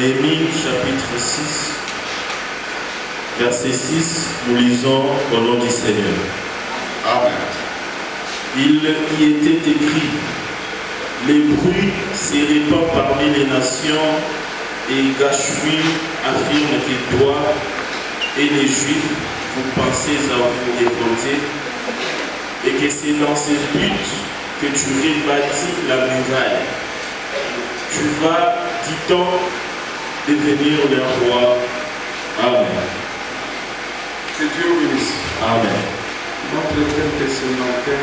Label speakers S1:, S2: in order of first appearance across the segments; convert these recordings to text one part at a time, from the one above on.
S1: Néhémie chapitre 6, verset 6, nous lisons au nom du Seigneur.
S2: Amen.
S1: Il y était écrit, les bruits se répandent parmi les nations et Gashmu affirme que toi et les Juifs, vous pensez à vous révolter et que c'est dans ce but que tu rebâtis la muraille. Tu vas, dit-on, devenir le roi. Amen.
S2: Que Dieu bénisse.
S1: Amen.
S2: Notre thème ce matin,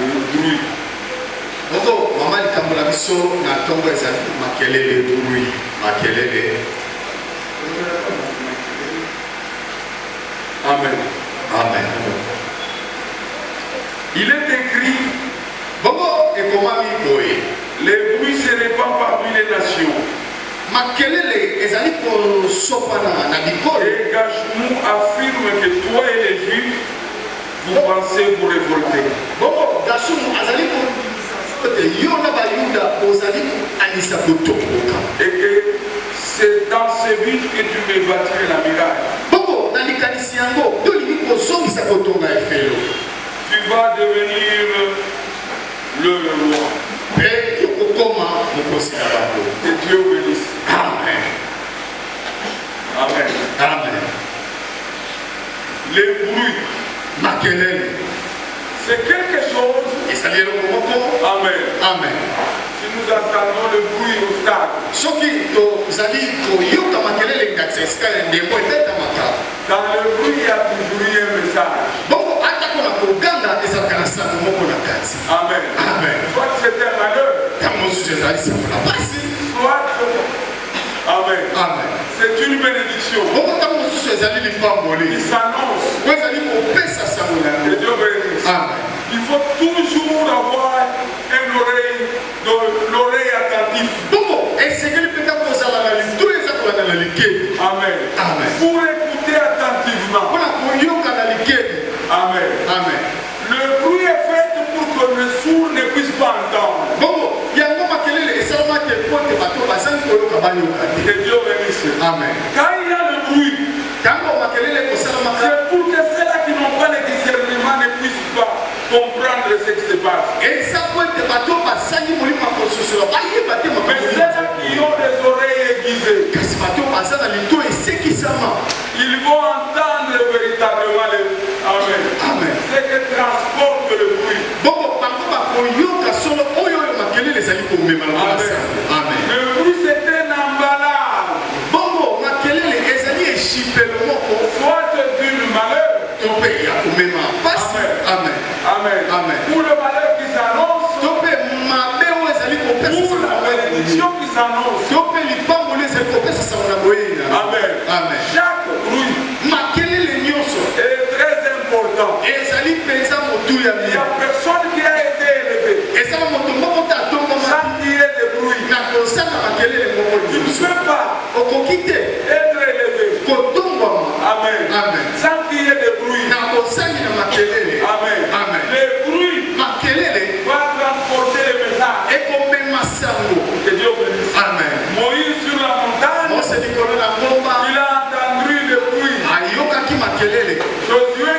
S2: le bruit.
S3: Bongo, maman dit comme la mission n'a tombé ça makelele bruit, makelele.
S2: Amen.
S3: Amen.
S2: Il est écrit,
S3: Bongo et comment mi boye.
S2: les bruits se répandent parmi les nations.
S3: Makelele ezali ko sopana na bikolo.
S2: Et Gashmu affirme que toi et les Juifs, vous pensez vous révolter.
S3: Bongo Gashmu azali ko te yona ba yuda ozali ko anisa ko tokoka.
S2: Et que c'est dans ce but que tu vais bâtir la muraille.
S3: Bongo na likanisi yango do limi ko zongisa ko tonga efelo.
S2: Tu vas devenir le roi.
S3: Et okoma mokosi na bango.
S2: Que Dieu bénisse.
S3: Amen.
S2: Amen.
S3: Amen.
S2: Les bruits,
S3: Makelele.
S2: c'est quelque chose.
S3: Ezali eloko.
S2: Amen.
S3: Amen.
S2: Si nous entendons le bruit au stade,
S3: Soki tozali koyoka makelele ngakisa esika ya ndembo ebetamaka.
S2: dans le bruit, il y a toujours eu un message.
S3: Bongo ata kona koganga ezalaka na sango moko na kati.
S2: Amen.
S3: Amen.
S2: Soit c'est un malheur,
S3: Ntango mosusu ezali sango na pasi.
S2: soit. Amen.
S3: Amen.
S2: C'est une bénédiction
S3: Bongo ntango mosusu ezali
S2: qui
S3: lipamboli.
S2: s'annonce.
S3: Po ezali kopesa sango na
S2: Que
S3: yango.
S2: Dieu bénisse.
S3: Amen.
S2: Il faut toujours avoir l'oreille attentive.
S3: Bongo esengeli mpenza kozala na lito eza kolanda na likeli.
S2: Amen.
S3: Amen.
S2: Pour écouter attentivement.
S3: Mpona koyoka na likeli.
S2: Amen.
S3: Amen.
S2: Le bruit est fait pour que le sourd ne puisse pas entendre.
S3: Bongo yango makelele esalamaki epote bato bazali koyoka bayoka te.
S2: Que Dieu bénisse.
S3: Amen.
S2: Quand il y a le bruit,
S3: Ntango makelele kosalamaka
S2: c'est pour que ceux-là qui n'ont pas le discernement ne puissent pas comprendre ce qui se passe.
S3: eza po ete bato basali molimo ya kososola bayeba te
S2: Mais
S3: makambo
S2: ceux-là qui ont des oreilles aiguisées,
S3: kasi bato baza na lito esekisama.
S2: ils vont entendre véritablement le Amen.
S3: Amen.
S2: Ce que transporte le bruit.
S3: Bongo bango bakoyoka solo oyo oyo makelele ezali komema na
S2: Amen.
S3: sango. Amen.
S2: Le bruit, c'est un emballage,
S3: Bongo makelele ezali eshipelo moko
S2: soit d'une malheur.
S3: to mpe ya komema pasi.
S2: Amen.
S3: Amen.
S2: Amen.
S3: Amen.
S2: Pour le malheur qui s'annonce,
S3: To mpe mabe oyo ezali kopesa
S2: pour
S3: sango
S2: la
S3: na boyina.
S2: bénédiction qui s'annonce.
S3: To mpe lipamboli ezali kopesa sango na boyina.
S2: Amen.
S3: Amen.
S2: Chaque bruit
S3: Makelele nyonso
S2: est très important.
S3: ezali mpenza motu ya
S2: Il n'y a
S3: mia.
S2: personne qui a été élevé
S3: Ezala moto moko te atongama
S2: sans qu'il y ait de bruit.
S3: na kosala makelele moko
S2: Tu ne
S3: liboso.
S2: peux pas
S3: Okoki te
S2: être élevé.
S3: kotongwama
S2: Amen.
S3: Amen.
S2: Sans qu'il y ait de bruit.
S3: na kosangi na makelele.
S2: Amen.
S3: Amen.
S2: Le bruit
S3: Makelele
S2: va transporter le message.
S3: ekomema sango.
S2: Que Dieu bénisse.
S3: Amen.
S2: Moïse sur la montagne,
S3: Mose likolo na ngomba
S2: il a entendu le bruit.
S3: ayokaki makelele.
S2: Josué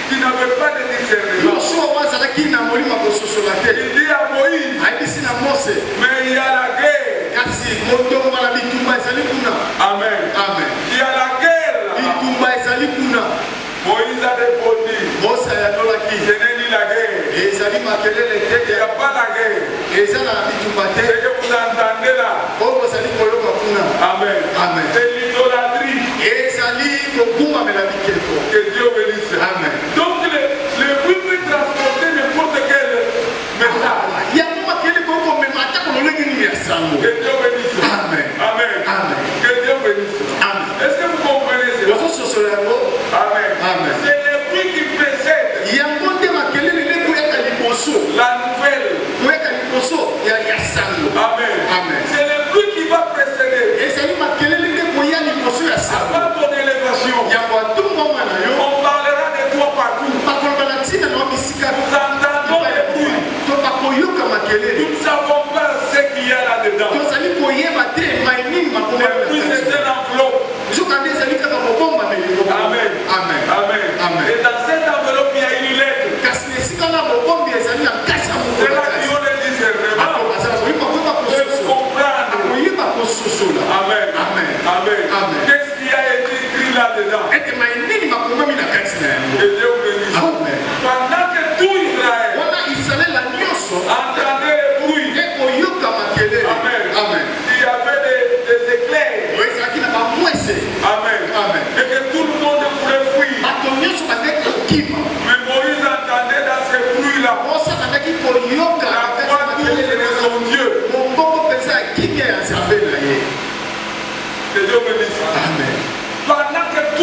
S2: qui n'avait pas de discernement.
S3: Yoshua oyo azalaki na molimo ya kososola te
S2: Il dit à Moïse,
S3: ayebisi na Mose
S2: mais il y a la guerre.
S3: kasi motongo na bitumba ezali kuna.
S2: Amen.
S3: Amen.
S2: Il y a la guerre là.
S3: Bitumba ezali kuna.
S2: Moïse a répondu,
S3: Mose ayandolaki
S2: je n'ai ni la guerre.
S3: ezali makelele
S2: Il n'y
S3: te
S2: a pas la guerre.
S3: eza na bitumba
S2: Ce
S3: te
S2: que vous entendez là.
S3: oyo bozali koyoka kuna.
S2: Amen.
S3: Amen.
S2: C'est l'idolâtrie.
S3: ezali kogumbamela bikeko.
S2: Que Dieu bénisse.
S3: Amen.
S2: Donc le bruit peut transporter n'importe quel message.
S3: yango makelele kokomema ata kololenge nini ya sango.
S2: Que Dieu bénisse.
S3: Amen.
S2: Amen.
S3: Amen.
S2: Que Dieu bénisse.
S3: Amen.
S2: Est-ce que vous comprenez cela?
S3: ozososola yango
S2: Amen.
S3: Amen.
S2: C'est le bruit qui précède
S3: yango nde makelele nde koyaka liboso
S2: la nouvelle.
S3: koyaka liboso ya sango.
S2: Amen.
S3: Amen.
S2: C'est le bruit qui va précéder
S3: ezali makelele nde koya liboso ya sango
S2: avant ton élévation.
S3: yango atongwama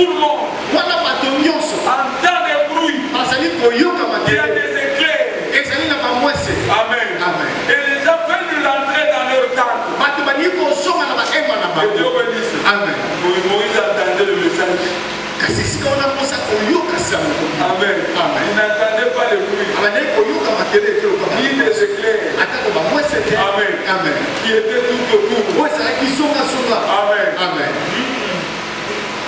S2: tout le monde
S3: wana bato nyonso
S2: entend des bruits.
S3: bazali koyoka
S2: Il y a
S3: makelele
S2: des éclairs.
S3: ezali na bamwese.
S2: Amen.
S3: Amen.
S2: Et les gens veulent rentrer dans leur tente.
S3: bato balingi kozonga na bahema na
S2: Que Dieu
S3: bango.
S2: bénisse.
S3: Amen.
S2: Moïse entendait le message.
S3: kasi esika wana mosa koyoka sango.
S2: Amen.
S3: Amen.
S2: Il n'entendait pas le bruit,
S3: abandaki koyoka makelele te lokola
S2: ni les éclairs.
S3: atako bamwese te.
S2: Amen.
S3: Amen.
S2: Qui étaient tout autour.
S3: oyo ezalaki zonga.
S2: Amen.
S3: Amen.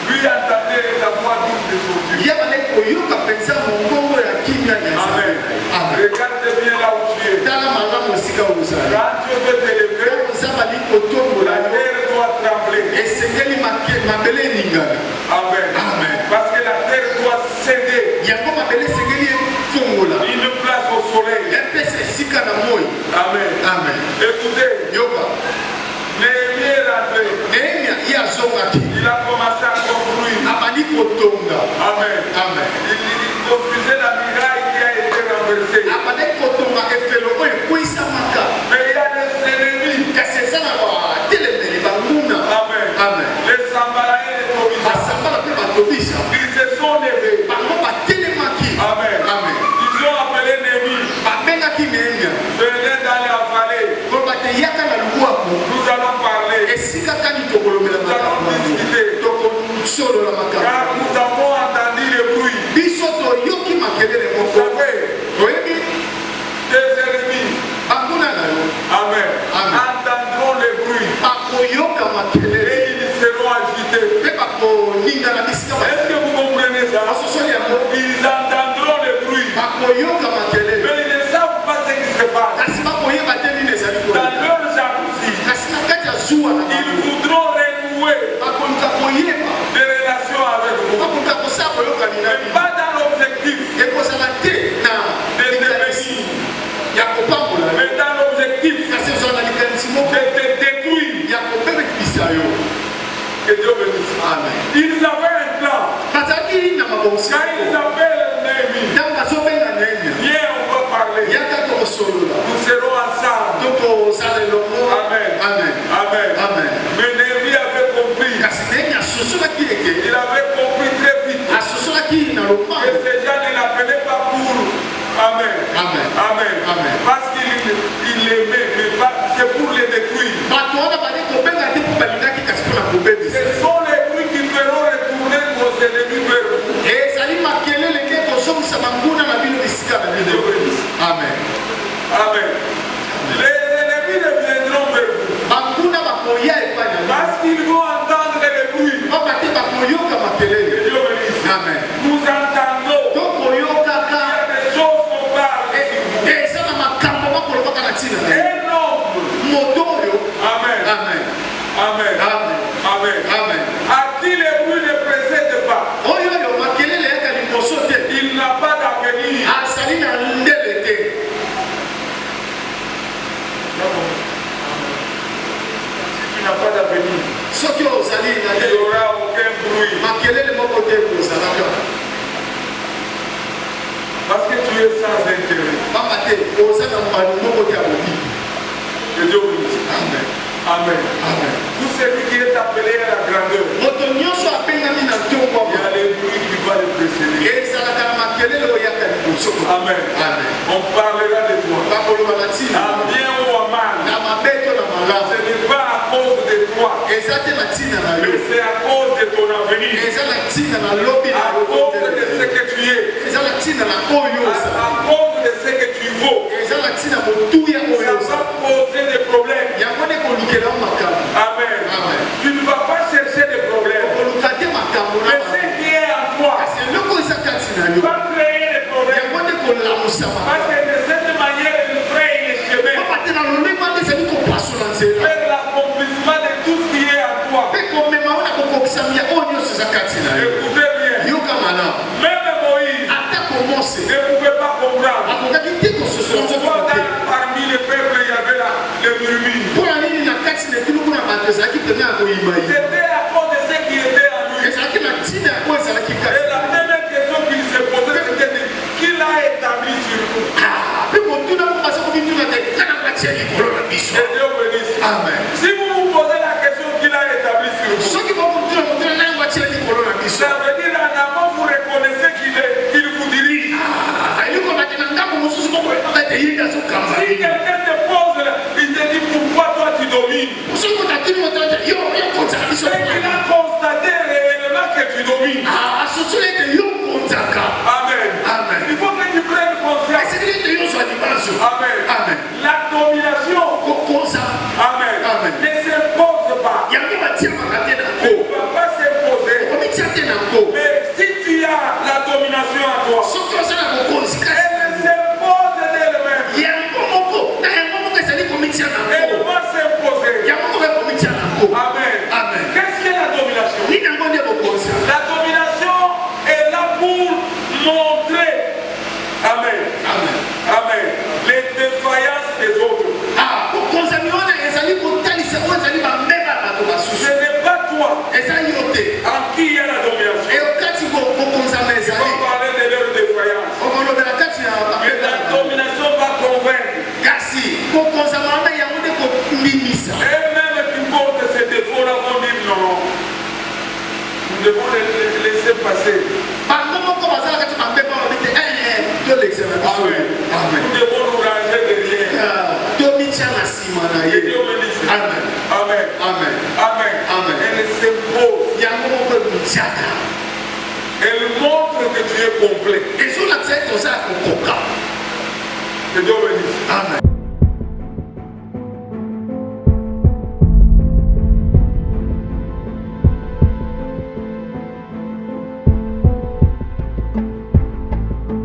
S2: Lui entendait la voix douce de son Dieu.
S3: ye balaki koyoka mpenza mongongo ya kimia ya
S2: Amen.
S3: Nzambe. Amen.
S2: Regarde bien là où tu es.
S3: tala malamu esika oyo ozali.
S2: Quand Dieu veut t'élever,
S3: oza bali kotombola
S2: la
S3: yo
S2: terre doit trembler.
S3: esengeli mabele eningana.
S2: Amen.
S3: Amen.
S2: Parce que la terre doit céder
S3: yango mabele esengeli efongola
S2: une place au soleil.
S3: epesa esika na moi.
S2: Amen.
S3: Amen.
S2: Écoutez,
S3: yoka
S2: Néhémie est rentré.
S3: nehemia ye azongaki
S2: Il a commencé à construire.
S3: abandi kotonga.
S2: Amen.
S3: Amen.
S2: Il construisait la muraille qui a été renversée.
S3: abandi kotonga efelo oyo ekwisamaka
S2: Mais il y a des ennemis.
S3: kasi eza na batelemeli banguna.
S2: Amen.
S3: Amen.
S2: Les Sambaraïs et les Tobisha.
S3: basambala mpe batobisa
S2: Ils se sont levés.
S3: bango batelemaki.
S2: Amen.
S3: Amen.
S2: Ils ont appelé Néhémie.
S3: babengaki nehemia
S2: Venez dans la vallée.
S3: koloba te yaka na lubwaku
S2: Nous allons parler.
S3: esika kani tokolobela makambo tokosolola
S2: Car
S3: makambo
S2: nous avons entendu le bruit.
S3: biso toyoki makelele
S2: Vous
S3: moko
S2: savez,
S3: toyebi
S2: tes ennemis.
S3: banguna na yo
S2: Amen.
S3: Amen.
S2: Entendront le bruit.
S3: bakoyoka makelele
S2: Et ils seront agités.
S3: mpe bakoningana bisika
S2: Est-ce que vous comprenez ça?
S3: basosoli yango
S2: Ils entendront le bruit.
S3: bakoyoka makelele
S2: Mais ils ne savent pas ce qui se passe.
S3: kasi bakoyeba te nini ezali
S2: Dans
S3: koyeba
S2: leur jalousie,
S3: kasi na kati ya zuwa na
S2: ils
S3: bango
S2: voudront renouer
S3: bakonika koyeba
S2: des relations avec vous.
S3: bakonika kosala koyokani na
S2: Mais
S3: bino
S2: pas dans l'objectif
S3: ekozala te na
S2: de
S3: likanisi
S2: devenir,
S3: ya kopambola yo
S2: mais dans l'objectif
S3: kasi ezala na likanisi moko
S2: de te détruire.
S3: ya kobebekisa yo.
S2: Que Dieu bénisse.
S3: Amen.
S2: Ils avaient un plan.
S3: bazalaki na mabosi
S2: Quand ils appellent Néhémie,
S3: ntango bazobenga nehemia
S2: viens, on va parler.
S3: yaka tokosolola
S2: Nous serons ensemble.
S3: tokozala elongo.
S2: Amen.
S3: Amen.
S2: Amen.
S3: Amen.
S2: Mais Néhémie avait compris.
S3: kasi nehemia asosolaki eke
S2: Il avait compris très vite
S3: asosolaki na
S2: que
S3: lopango.
S2: ces gens ne l'appelaient pas pour. Amen.
S3: Amen.
S2: Amen.
S3: Amen.
S2: Parce qu'il l'aimait, mais c'est pour les détruire.
S3: bato wana bali kobenga te mpo balingaki kasi mpona kobebisa.
S2: Ce sont les bruits qui feront retourner vos ennemis vers vous.
S3: ezali makelele nde kozongisa banguna na bino bisika na bino. Amen.
S2: Amen. Les ennemis ne viendront vers vous.
S3: banguna bakoya epai na bino
S2: Parce qu'ils vont entendre les bruits.
S3: pamba te bakoyoka
S2: Que
S3: makelele.
S2: Dieu bénisse.
S3: Amen.
S2: Nous entendons. Il
S3: tokoyokaka
S2: y a des choses qu'on parle.
S3: eza na makambo bakolobaka na ntina na yo.
S2: Un homme.
S3: moto oyo.
S2: Amen.
S3: Amen.
S2: Amen.
S3: Amen.
S2: Amen.
S3: Amen.
S2: À qui les bruits ne précèdent pas,
S3: oyo oyo makelele yaka liboso te
S2: il n'a pas d'avenir.
S3: azali na ndele te.
S2: Si tu n'as pas d'avenir,
S3: soki ozali na
S2: il n'y
S3: ndele
S2: aura aucun bruit.
S3: makelele moko te kozalaka
S2: Parce que tu es sans intérêt.
S3: pamba te oza na mbanu moko te ya mobili.
S2: Que Dieu bénisse.
S3: Amen.
S2: Amen.
S3: Amen.
S2: Tout celui qui est appelé à la grandeur,
S3: moto nyonso abengami na ntongo
S2: il y a les bruits qui vont le précéder.
S3: ezalaka na makelele oyo yaka liboso.
S2: Amen.
S3: Amen.
S2: On parlera de toi.
S3: bakoloba na
S2: À
S3: ntina
S2: bien ou à mal.
S3: na mabe to na
S2: Ce
S3: malamu
S2: n'est pas à cause de toi,
S3: eza te na ntina na yo
S2: mais c'est à cause de ton avenir.
S3: eza na ntina na lobi na
S2: À cause de ce que tu es.
S3: eza na ntina na oyo ozali
S2: À cause de ce que tu vaux.
S3: eza na ntina motuya oyo
S2: Ça
S3: ozali
S2: va poser des problèmes.
S3: yango nde kolukela yo makambo.
S2: Amen.
S3: Amen.
S2: Tu ne vas pas chercher des problèmes.
S3: koluka te makambo na
S2: Mais ce
S3: bango.
S2: qui est en toi
S3: kasi eloko eza kati na yo
S2: va créer des problèmes.
S3: yango nde kolamusama
S2: Parce que de cette manière, il fraye les chemins
S3: papa te na lolema nde ezali kopasola nzela
S2: vers l'accomplissement de tout ce qui est en toi.
S3: mpe komema ona kokokisami ya oyo nyonso eza kati na yo.
S2: Écoutez bien.
S3: yoka malamu
S2: Même Moïse
S3: atako mose
S2: ne pouvait pas comprendre.
S3: akokaki te kososola
S2: Pourquoi
S3: nzoto te
S2: parmi les peuples, il y avait les murmures.
S3: mpona nini na kati na etuluku na bato ezalaki pene ya koyimayima
S2: C'était à cause de ce qui était en lui.
S3: ezalaki na ntina ya oyo ezalaki
S2: Et
S3: kati
S2: la première question qu'il se posait, c'était de qui l'a établi sur nous.
S3: mpe motuna mo baza kokituna te kana batia likolo na biso.
S2: Que Dieu bénisse.
S3: Amen.
S2: Si vous vous posez la question qui l'a établi sur vous,
S3: soki bokotuna motuna naye watia likolo na biso
S2: ça veut laisser passer.
S3: Amen.
S2: Nous devons nous ranger derrière. Que Dieu bénisse.
S3: Amen.
S2: Amen.
S3: Amen.
S2: Amen.
S3: Amen.
S2: Elle s'impose. Elle montre que tu es complet. Que Dieu bénisse.
S3: Amen.